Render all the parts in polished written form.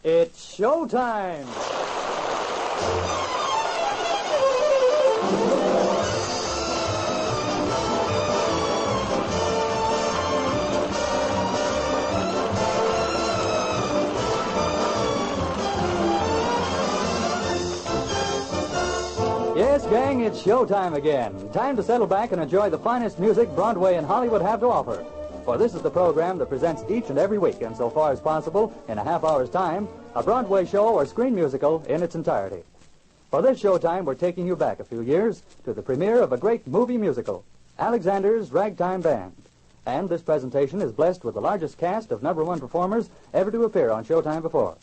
It's showtime! Yes, gang, it's showtime again. Time to settle back and enjoy the finest music Broadway and Hollywood have to offer. For this is the program that presents each and every week, and so far as possible, in a half hour's time, a Broadway show or screen musical in its entirety. For this showtime, we're taking you back a few years to the premiere of a great movie musical, Alexander's Ragtime Band. And this presentation is blessed with the largest cast of number one performers ever to appear on Showtime before.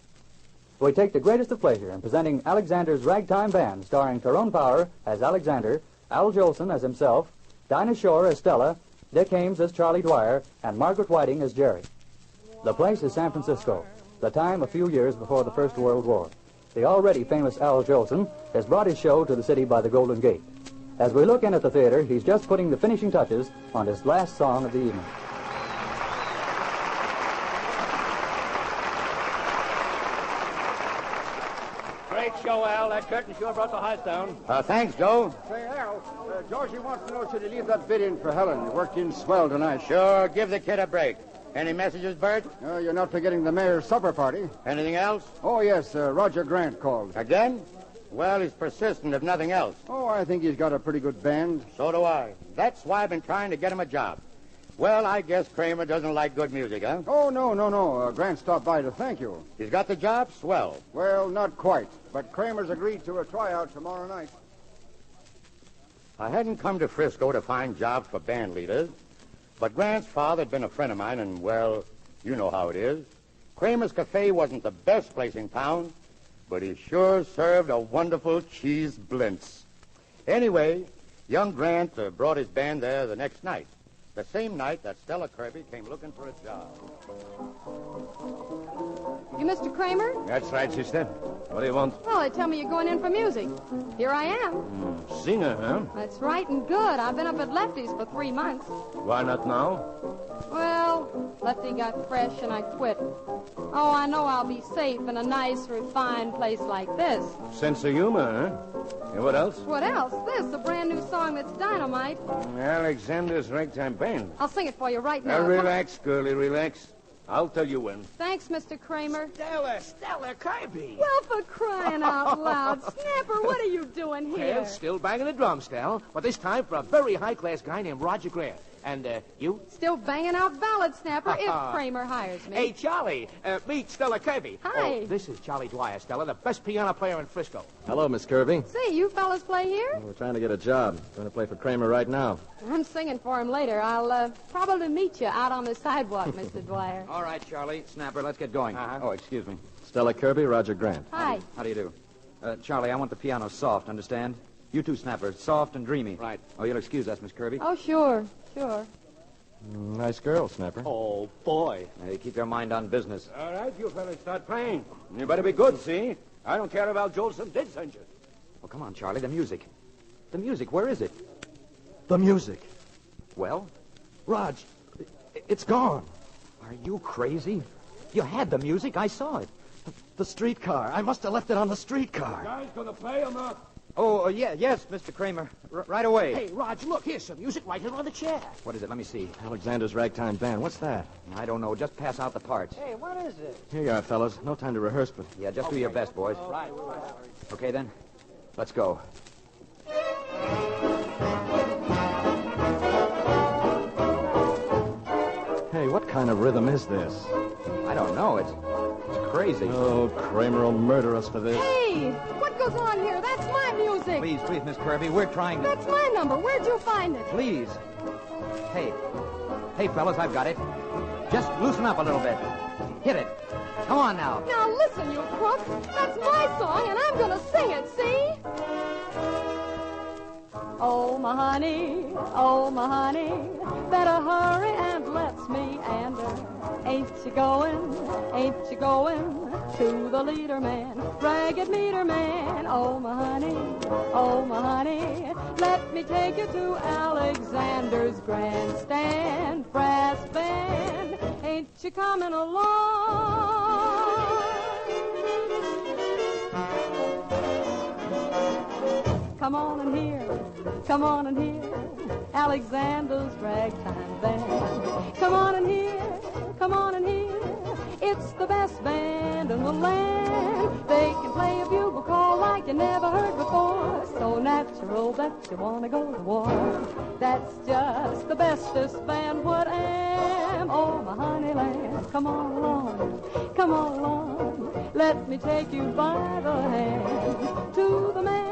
We take the greatest of pleasure in presenting Alexander's Ragtime Band, starring Tyrone Power as Alexander, Al Jolson as himself, Dinah Shore as Stella, Dick Ames as Charlie Dwyer, and Margaret Whiting as Jerry. The place is San Francisco, the time a few years before the First World War. The already famous Al Jolson has brought his show to the city by the Golden Gate. As we look in at the theater, he's just putting the finishing touches on his last song of the evening. Great show, Al. That curtain sure brought the house down. Thanks, Joe. Say, Al, Georgie wants to know should he leave that bid in for Helen. You worked in swell tonight. Sure, give the kid a break. Any messages, Bert? You're not forgetting the mayor's supper party. Anything else? Oh, yes, Roger Grant called. Again? Well, he's persistent, if nothing else. Oh, I think he's got a pretty good band. So do I. That's why I've been trying to get him a job. Well, I guess Kramer doesn't like good music, huh? Oh, no. Grant stopped by to thank you. He's got the job? Swell. Well, not quite. But Kramer's agreed to a tryout tomorrow night. I hadn't come to Frisco to find jobs for band leaders, but Grant's father had been a friend of mine, and, well, you know how it is. Kramer's Cafe wasn't the best place in town, but he sure served a wonderful cheese blintz. Anyway, young Grant brought his band there the next night, the same night that Stella Kirby came looking for a job. You Mr. Kramer? That's right, sister. What do you want? Well, they tell me you're going in for music. Here I am. Singer, huh? That's right and good. I've been up at Lefty's for 3 months. Why not now? Well, Lefty got fresh and I quit. Oh, I know I'll be safe in a nice, refined place like this. Sense of humor, huh? And what else? What else? This, a brand new song that's dynamite. Alexander's Ragtime Band. I'll sing it for you right now. Now, relax, girlie, relax. I'll tell you when. Thanks, Mr. Kramer. Stella Kirby. Well, for crying out loud. Snapper, what are you doing here? Well, still banging the drum, Stell, but this time for a very high-class guy named Roger Grant. And, you? Still banging out ballads, Snapper, if Kramer hires me. Hey, Charlie, meet Stella Kirby. Hi. Oh, this is Charlie Dwyer, Stella, the best piano player in Frisco. Hello, Miss Kirby. Say, you fellas play here? We're trying to get a job. Going to play for Kramer right now. I'm singing for him later. I'll probably meet you out on the sidewalk, Mr. Dwyer. All right, Charlie. Snapper, let's get going. Oh, excuse me. Stella Kirby, Roger Grant. Hi. How do you do? Charlie, I want the piano soft, understand? You too, Snapper. Soft and dreamy. Right. Oh, you'll excuse us, Miss Kirby. Oh, sure. Nice girl, Snapper. Oh, boy. Hey, keep your mind on business. All right, you fellas start playing. You better be good, see? I don't care if Al Jolson did send you. Oh, come on, Charlie. The music. The music. Where is it? The music. Well, Raj, it's gone. are you crazy? You had the music. I saw it. The streetcar. I must have left it on the streetcar. Guys gonna play or not? Oh, yes, Mr. Kramer. Right away. Hey, Rog, look, here's some music right here on the chair. What is it? Let me see. Alexander's Ragtime Band. What's that? I don't know. Just pass out the parts. Hey, what is it? Here you are, fellas. No time to rehearse, but... Yeah, just do your best, boys. Right. Okay, then. Let's go. Hey, what kind of rhythm is this? I don't know. It's crazy. Oh, Kramer will murder us for this. Hey, what goes on here? That's my music. Please, Miss Kirby. We're trying to... That's my number. Where'd you find it? Please. Hey, fellas, I've got it. Just loosen up a little bit. Hit it. Come on now. Now listen, you crook. That's my song, and I'm gonna sing it, see? Oh, my honey, better hurry and let's meander. Ain't you going to the leader man, ragged meter man? Oh, my honey, let me take you to Alexander's grandstand, brass band. Ain't you coming along? come on and hear, come on and hear Alexander's Ragtime Band. Come on and hear, come on and hear, it's the best band in the land. They can play a bugle call like you never heard before, so natural that you want to go to war. That's just the bestest band what am. Oh, my honey lamb, come on along, come on along. Let me take you by the hand to the man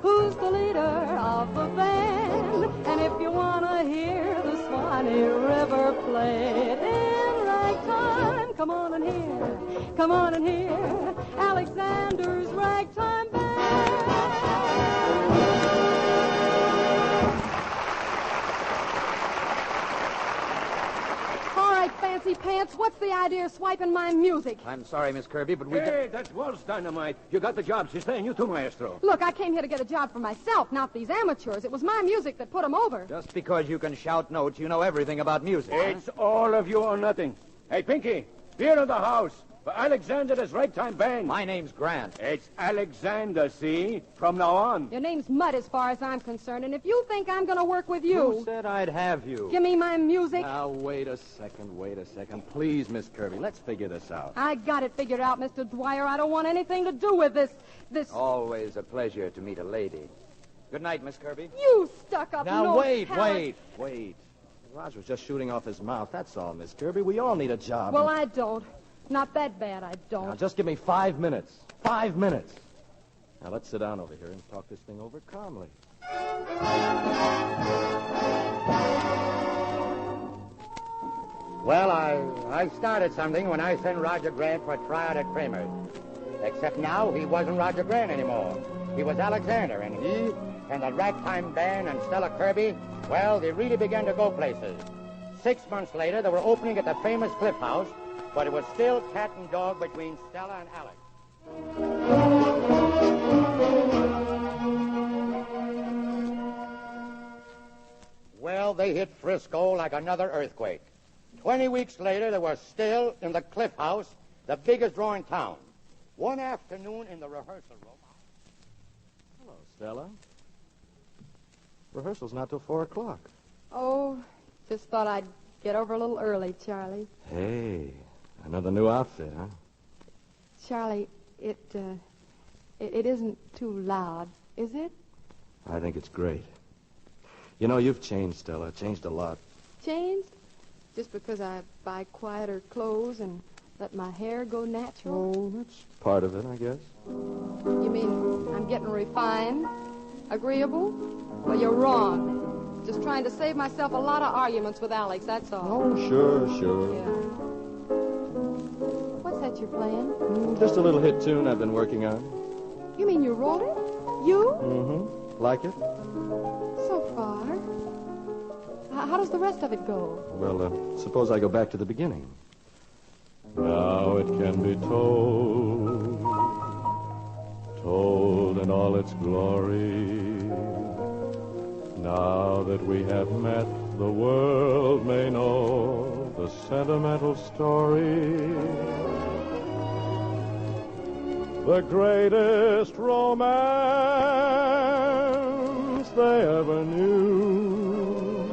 who's the leader of the band. And if you want to hear the Swanee River played in ragtime, come on and hear Alexander's Ragtime Band. All right, Fancy Pants, what's the idea of swiping my music? I'm sorry, Miss Kirby, but we... Hey, that was dynamite. You got the job, sister, and you too, maestro. Look, I came here to get a job for myself, not these amateurs. It was my music that put them over. Just because you can shout notes, you know everything about music. It's all of you or nothing. Hey, Pinky, beer in the house. For Alexander's Ragtime Band. My name's Grant. It's Alexander, see? From now on. Your name's Mud as far as I'm concerned, and if you think I'm going to work with you... Who said I'd have you? Give me my music. Now, wait a second. Please, Miss Kirby, let's figure this out. I got it figured out, Mr. Dwyer. I don't want anything to do with this... Always a pleasure to meet a lady. Good night, Miss Kirby. You stuck-up Now, nose wait. palate. Roger was just shooting off his mouth, that's all, Miss Kirby. We all need a job. Well, I don't. Not that bad, I don't. Now, just give me 5 minutes. 5 minutes. Now, let's sit down over here and talk this thing over calmly. Well, I started something when I sent Roger Grant for a tryout at Kramer's. Except now he wasn't Roger Grant anymore. He was Alexander, and he and the Ragtime Band and Stella Kirby, well, they really began to go places. 6 months later, they were opening at the famous Cliff House, but it was still cat and dog between Stella and Alex. Well, they hit Frisco like another earthquake. 20 weeks later, they were still in the Cliff House, the biggest draw in town. One afternoon in the rehearsal room... Hello, Stella. Rehearsal's not till 4 o'clock. Oh, just thought I'd get over a little early, Charlie. Hey, another new outfit, huh? Charlie, it isn't too loud, is it? I think it's great. You know, you've changed, Stella. Changed a lot. Changed? Just because I buy quieter clothes and let my hair go natural? Oh, that's part of it, I guess. You mean I'm getting refined? Agreeable? Well, you're wrong. Just trying to save myself a lot of arguments with Alex, that's all. Oh, sure. Yeah. What's that you're playing? Just a little hit tune I've been working on. You mean you wrote it? You? Mm-hmm. Like it? So far. How does the rest of it go? Well, suppose I go back to the beginning. Now it can be told in all its glory. Now that we have met, the world may know the sentimental story. The greatest romance they ever knew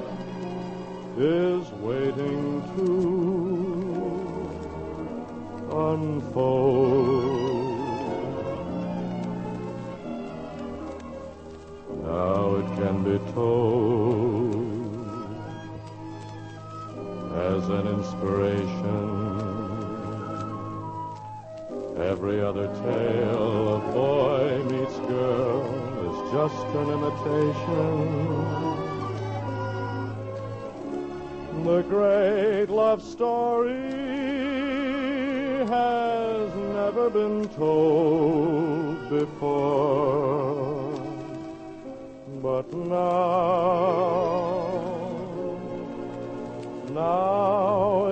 is waiting to unfold. Now it can be told as an inspiration. Every other tale of boy meets girl is just an imitation. The great love story has never been told before. But now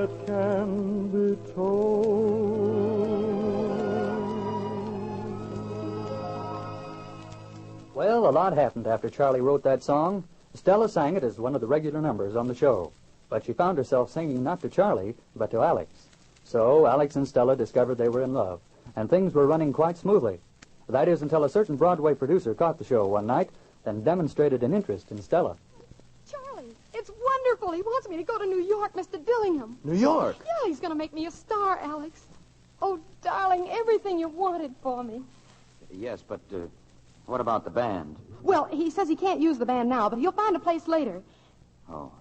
it can be told. Well, a lot happened after Charlie wrote that song. Stella sang it as one of the regular numbers on the show. But she found herself singing not to Charlie, but to Alex. So Alex and Stella discovered they were in love, and things were running quite smoothly. That is until a certain Broadway producer caught the show one night and demonstrated an interest in Stella. Charlie, it's wonderful. He wants me to go to New York, Mr. Dillingham. New York? Yeah, he's going to make me a star, Alex. Oh, darling, everything you wanted for me. Yes, but what about the band? Well, he says he can't use the band now, but he'll find a place later. Oh.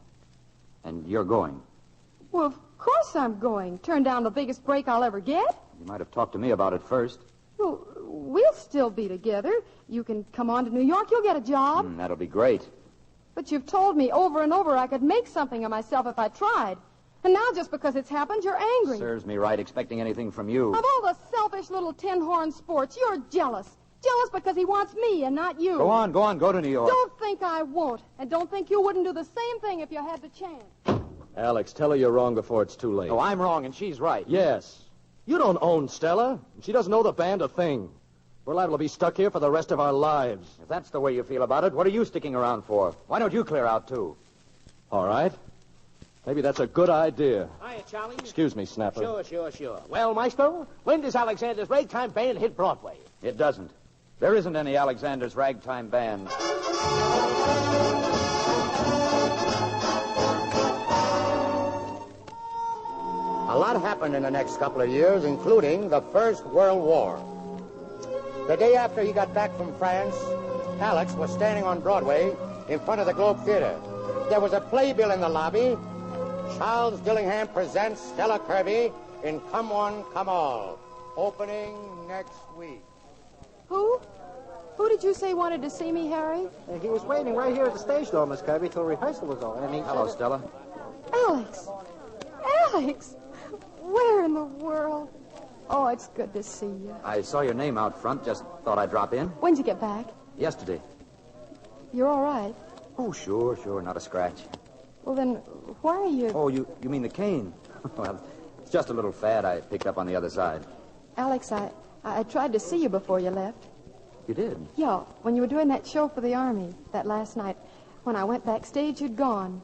And you're going? Well, of course I'm going. Turn down the biggest break I'll ever get. You might have talked to me about it first. Well, we'll still be together. You can come on to New York. You'll get a job. That'll be great. But you've told me over and over I could make something of myself if I tried. And now just because it's happened, you're angry. Serves me right expecting anything from you. Of all the selfish little tin-horn sports, you're jealous. Jealous because he wants me and not you. Go on, go to New York. Don't think I won't. And don't think you wouldn't do the same thing if you had the chance. Alex, tell her you're wrong before it's too late. Oh, I'm wrong and she's right. Yes. You don't own Stella. She doesn't know the band a thing. We're liable to be stuck here for the rest of our lives. If that's the way you feel about it, what are you sticking around for? Why don't you clear out, too? All right. Maybe that's a good idea. Hiya, Charlie. Excuse me, Snapper. Sure. Well, Maestro, when does Alexander's Ragtime Band hit Broadway? It doesn't. There isn't any Alexander's Ragtime Band. A lot happened in the next couple of years, including the First World War. The day after he got back from France, Alex was standing on Broadway in front of the Globe Theater. There was a playbill in the lobby. Charles Dillingham presents Stella Kirby in Come One, Come All, opening next week. Who? Who did you say wanted to see me, Harry? He was waiting right here at the stage door, Miss Kirby, till rehearsal was over. And he Hello, said Stella. Alex! Alex! Where in the world? Oh, it's good to see you. I saw your name out front. Just thought I'd drop in. When'd you get back? Yesterday. You're all right. Oh, sure. Not a scratch. Well, then, why are you... Oh, you mean the cane? Well, it's just a little fad I picked up on the other side. Alex, I tried to see you before you left. You did? Yeah, when you were doing that show for the Army that last night. When I went backstage, you'd gone.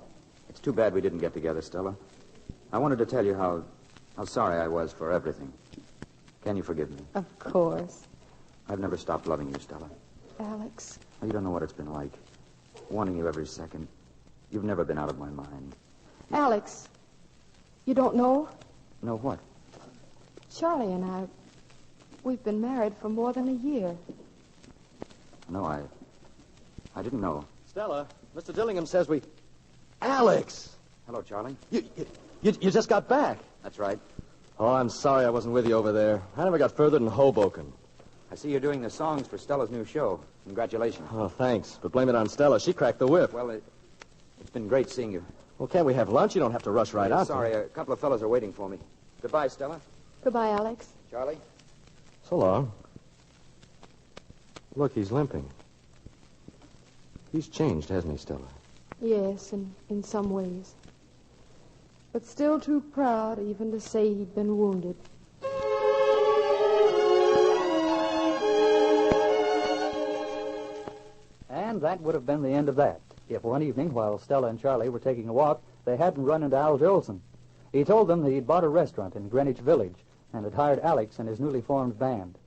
It's too bad we didn't get together, Stella. I wanted to tell you how sorry I was for everything. Can you forgive me? Of course. I've never stopped loving you, Stella. Alex. You don't know what it's been like. Wanting you every second. You've never been out of my mind. Alex, you don't know? Know what? Charlie and I, we've been married for more than a year. No, I didn't know. Stella, Mr. Dillingham says we... Alex! Hello, Charlie. You just got back. That's right. Oh, I'm sorry I wasn't with you over there. I never got further than Hoboken. I see you're doing the songs for Stella's new show. Congratulations. Oh, thanks. But blame it on Stella. She cracked the whip. Well, it's been great seeing you. Well, can't we have lunch? You don't have to rush right out. Sorry, a couple of fellows are waiting for me. Goodbye, Stella. Goodbye, Alex. Charlie? So long. Look, he's limping. He's changed, hasn't he, Stella? Yes, in some ways. But still too proud even to say he'd been wounded. And that would have been the end of that, if one evening, while Stella and Charlie were taking a walk, they hadn't run into Al Jolson. He told them that he'd bought a restaurant in Greenwich Village and had hired Alex and his newly formed band.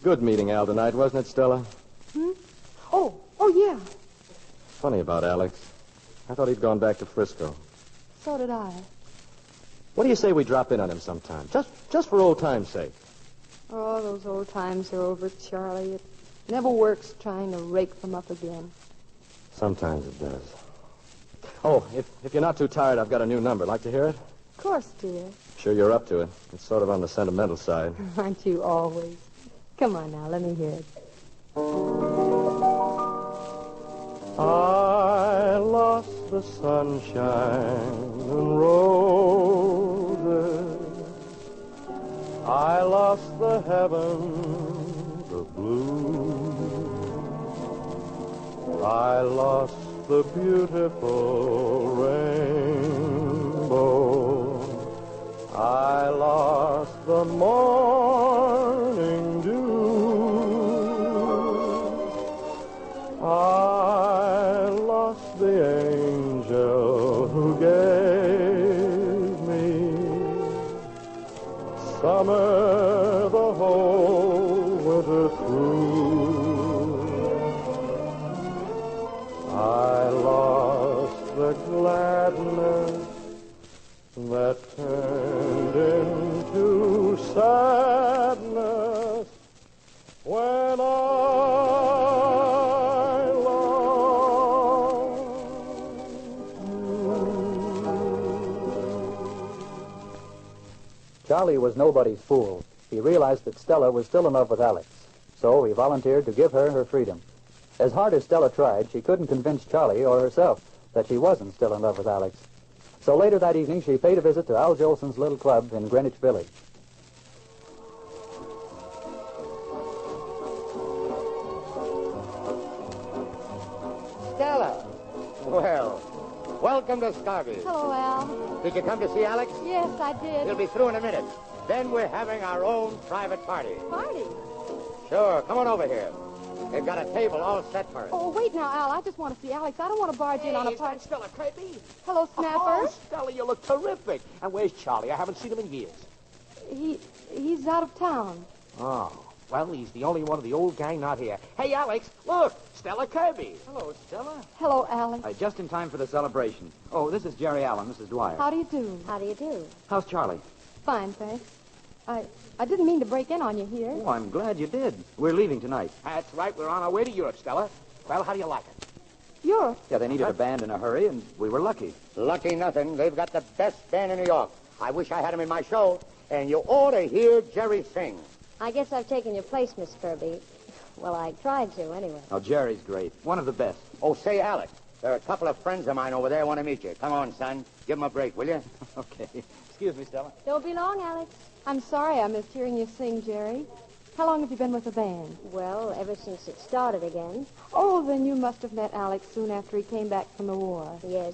Good meeting Al tonight, wasn't it, Stella? Oh, yeah. Funny about Alex. I thought he'd gone back to Frisco. So did I. What do you say we drop in on him sometime? Just for old time's sake. Oh, those old times are over, Charlie. It never works trying to rake them up again. Sometimes it does. Oh, if you're not too tired, I've got a new number. Like to hear it? Of course, dear. Sure you're up to it. It's sort of on the sentimental side. Aren't you always? Come on now, let me hear it. I lost the sunshine and roses. I lost the heavens of blue. I lost the beautiful rainbow. I lost the morning dew. I lost the angel who gave me summer the whole winter through. I lost the gladness that turned into sadness when I lost you. Charlie was nobody's fool. He realized that Stella was still in love with Alex, so he volunteered to give her her freedom. As hard as Stella tried, she couldn't convince Charlie or herself that she wasn't still in love with Alex. So later that evening, she paid a visit to Al Jolson's little club in Greenwich Village. Stella! Well, welcome to Scarby. Hello, Al. Did you come to see Alex? Yes, I did. He'll be through in a minute. Then we're having our own private party. Party? Sure, come on over here. They've got a table all set for us. Oh, wait now, Al. I just want to see Alex. I don't want to barge in on a party. Stella Kirby. Hello, Snapper. Oh, Stella, you look terrific. And where's Charlie? I haven't seen him in years. He's out of town. Oh, well, he's the only one of the old gang not here. Hey, Alex, look, Stella Kirby. Hello, Stella. Hello, Alex. Just in time for the celebration. Oh, this is Jerry Allen, Mrs. Dwyer. How do you do? How do you do? How's Charlie? Fine, thanks. I didn't mean to break in on you here. Oh, I'm glad you did. We're leaving tonight. That's right. We're on our way to Europe, Stella. Well, how do you like it? Europe? Yeah, they needed a band in a hurry, and we were lucky. Lucky nothing. They've got the best band in New York. I wish I had him in my show. And you ought to hear Jerry sing. I guess I've taken your place, Miss Kirby. Well, I tried to, anyway. Oh, Jerry's great. One of the best. Oh, say, Alex, there are a couple of friends of mine over there want to meet you. Come on, son. Give them a break, will you? Okay. Excuse me, Stella. Don't be long, Alex. I'm sorry I missed hearing you sing, Jerry. How long have you been with the band? Well, ever since it started again. Oh, then you must have met Alex soon after he came back from the war. Yes.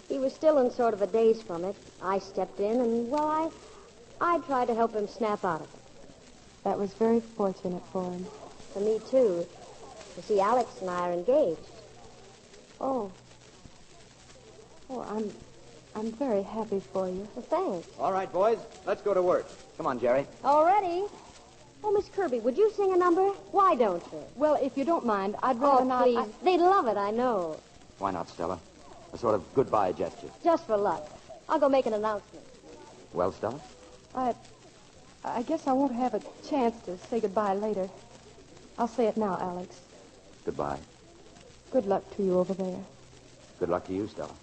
He was still in sort of a daze from it. I stepped in, and, well, I tried to help him snap out of it. That was very fortunate for him. For me, too. You see, Alex and I are engaged. Oh. Oh, I'm very happy for you. Well, thanks. All right, boys, let's go to work. Come on, Jerry. Already? Oh, Miss Kirby, would you sing a number? Why don't you? Well, if you don't mind, I'd rather Oh, not... please. They'd love it, I know. Why not, Stella? A sort of goodbye gesture. Just for luck. I'll go make an announcement. Well, Stella? I guess I won't have a chance to say goodbye later. I'll say it now, Alex. Goodbye. Good luck to you over there. Good luck to you, Stella.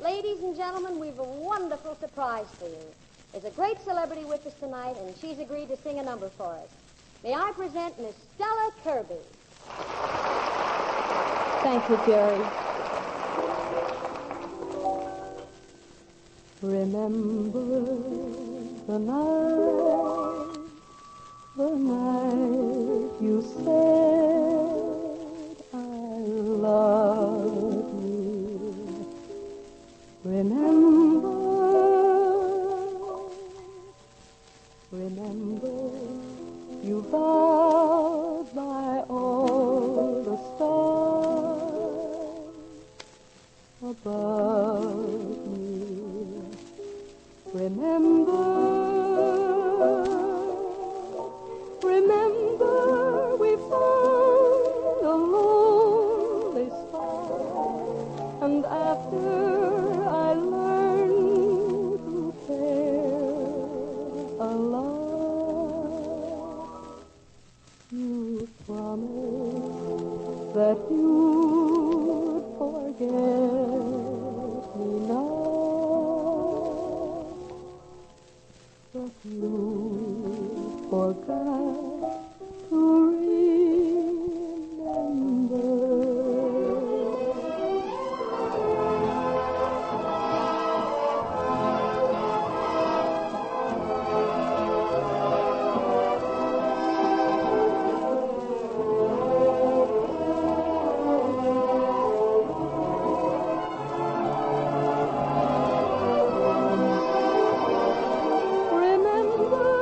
Ladies and gentlemen, we've a wonderful surprise for you. There's a great celebrity with us tonight, and she's agreed to sing a number for us. May I present Miss Stella Kirby. Thank you, Jerry. Remember the night you said I love you. Remember you vowed by all the stars above me. Remember we found a lonely spot, and after I learned to care a lot, you promised that you'd forget me now, but you forgot to remember. Remember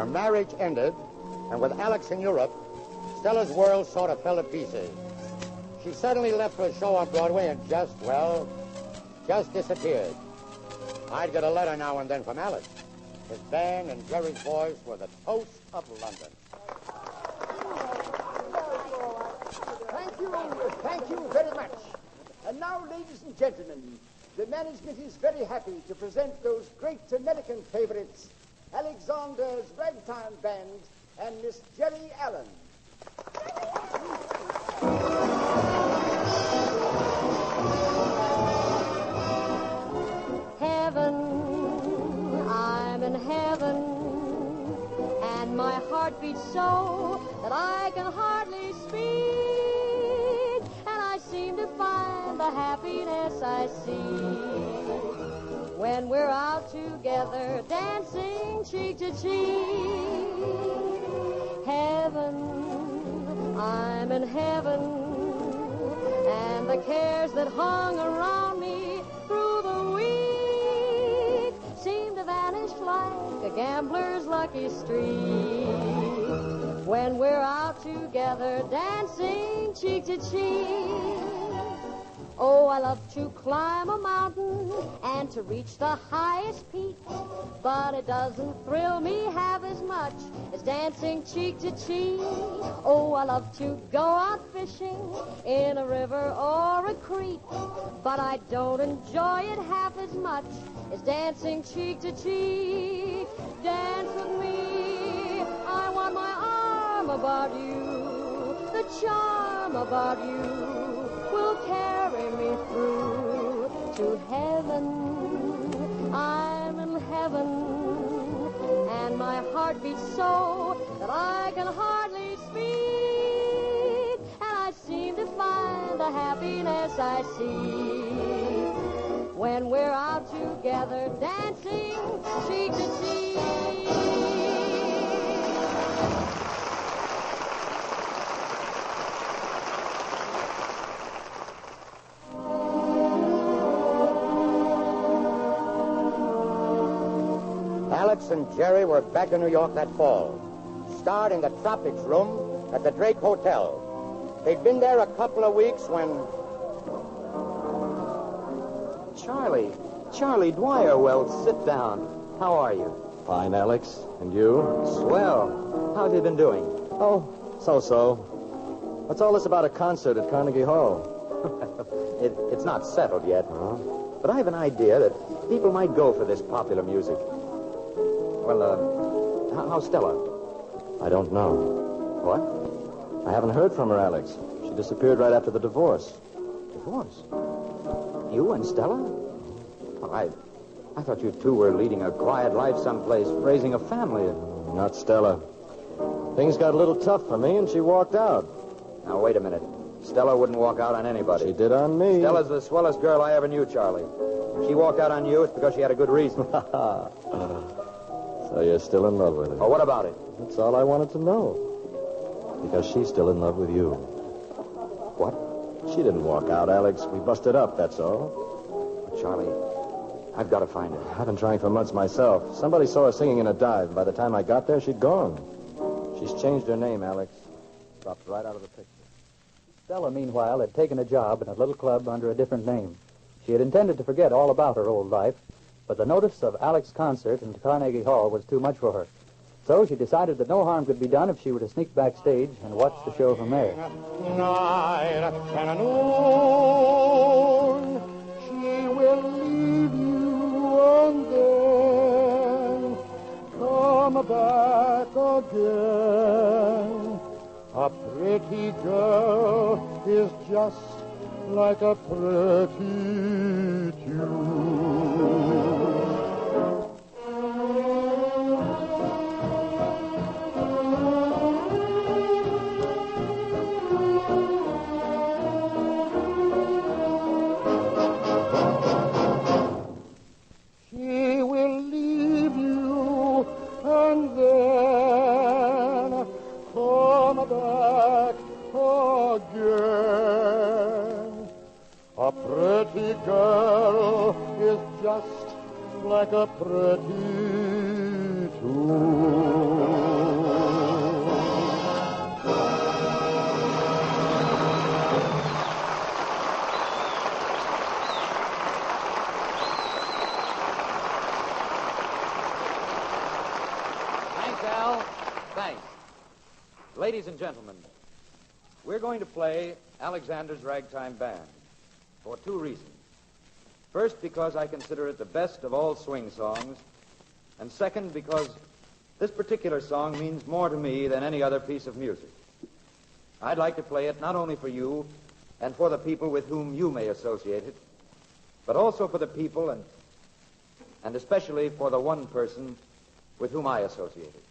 marriage ended, and with Alex in Europe, Stella's world sort of fell to pieces. She suddenly left for a show on Broadway and just disappeared. I'd get a letter now and then from Alex. His band and Jerry's voice were the toast of London. Thank you very much. And now, ladies and gentlemen, the management is very happy to present those great American favorites, Alexander's Ragtime Band and Miss Jerry Allen. Heaven, I'm in heaven, and my heart beats so that I can hardly speak, and I seem to find the happiness I see when we're out together dancing cheek to cheek. Heaven, I'm in heaven, and the cares that hung around me through the week seem to vanish like a gambler's lucky streak when we're out together dancing cheek to cheek. Oh, I love to climb a mountain and to reach the highest peak, but it doesn't thrill me half as much as dancing cheek to cheek. Oh, I love to go out fishing in a river or a creek, but I don't enjoy it half as much as dancing cheek to cheek. Dance with me, I want my arm about you, the charm about you will carry me through to heaven. I'm in heaven, and my heart beats so that I can hardly speak, and I seem to find the happiness I see when we're out together dancing cheek to cheek. Alex and Jerry were back in New York that fall, starred in the Tropics room at the Drake Hotel. They'd been there a couple of weeks when... Charlie Dwyer, well, sit down. How are you? Fine, Alex. And you? Swell. How have you been doing? Oh, so-so. What's all this about a concert at Carnegie Hall? It's not settled yet. Huh? But I have an idea that people might go for this popular music. Well, how's Stella? I don't know. What? I haven't heard from her, Alex. She disappeared right after the divorce. Divorce? You and Stella? Well, I thought you two were leading a quiet life someplace, raising a family. Not Stella. Things got a little tough for me, and she walked out. Now, wait a minute. Stella wouldn't walk out on anybody. She did on me. Stella's the swellest girl I ever knew, Charlie. If she walked out on you, it's because she had a good reason. So you're still in love with her? Oh, what about it? That's all I wanted to know. Because she's still in love with you. What? She didn't walk out, Alex. We busted up, that's all. But Charlie, I've got to find her. I've been trying for months myself. Somebody saw her singing in a dive. By the time I got there, she'd gone. She's changed her name, Alex. Dropped right out of the picture. Stella, meanwhile, had taken a job in a little club under a different name. She had intended to forget all about her old life, but the notice of Alex's concert in Carnegie Hall was too much for her. So she decided that no harm could be done if she were to sneak backstage and watch the show from there. Night and noon, she will leave you and then come back again. A pretty girl is just like a pretty tune. She will leave you and then come back again. A pretty girl is just like a pretty tune. Thanks, Al. Thanks. Ladies and gentlemen, we're going to play Alexander's Ragtime Band for two reasons. First, because I consider it the best of all swing songs, and second, because this particular song means more to me than any other piece of music. I'd like to play it not only for you and for the people with whom you may associate it, but also for the people and especially for the one person with whom I associate it.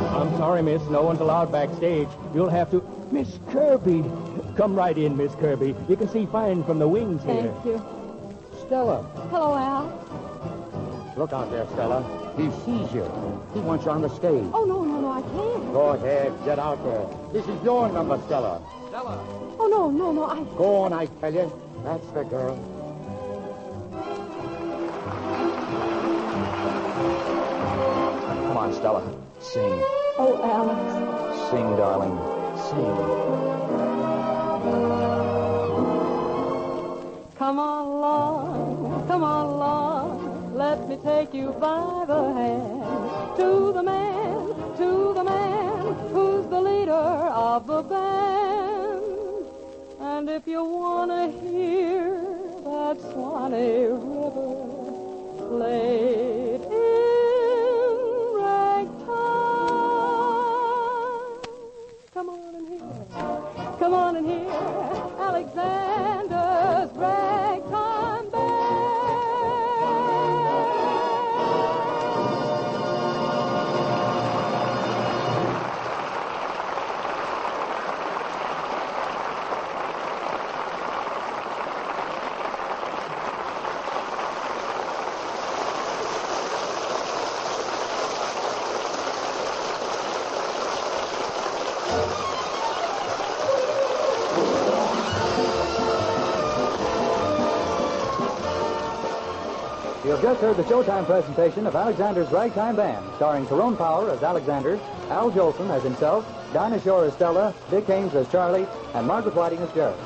I'm sorry, miss. No one's allowed backstage. You'll have to... Miss Kirby. Come right in, Miss Kirby. You can see fine from the wings here. Thank you. Stella. Hello, Al. Look out there, Stella. He sees you. He wants you on the stage. Oh, no, I can't. Go ahead. Get out there. This is your number, Stella. Stella! Oh, no, I... Go on, I tell you. That's the girl. Come on, Stella. Sing. Oh, Alex. Sing, darling. Sing. Come on, Lord, let me take you by the hand to the man who's the leader of the band. And if you want to hear that Swanee River played in ragtime, come on and hear Alexander's Ragtime Band. You've just heard the Showtime presentation of Alexander's Ragtime Band, starring Tyrone Power as Alexander, Al Jolson as himself, Dinah Shore as Stella, Dick Haynes as Charlie, and Margaret Whiting as Jerry.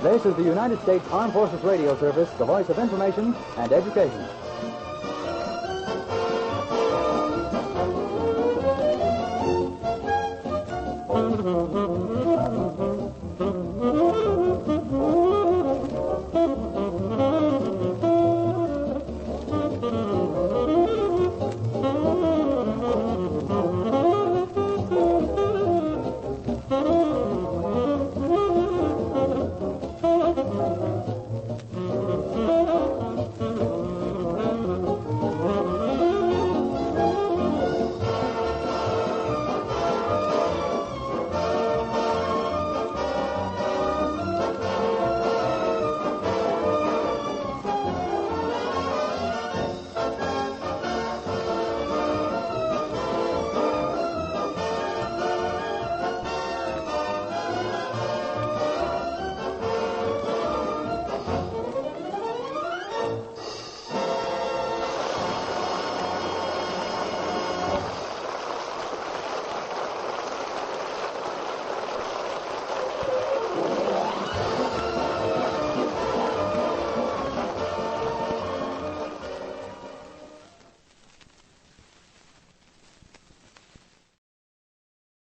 This is the United States Armed Forces Radio Service, the voice of information and education.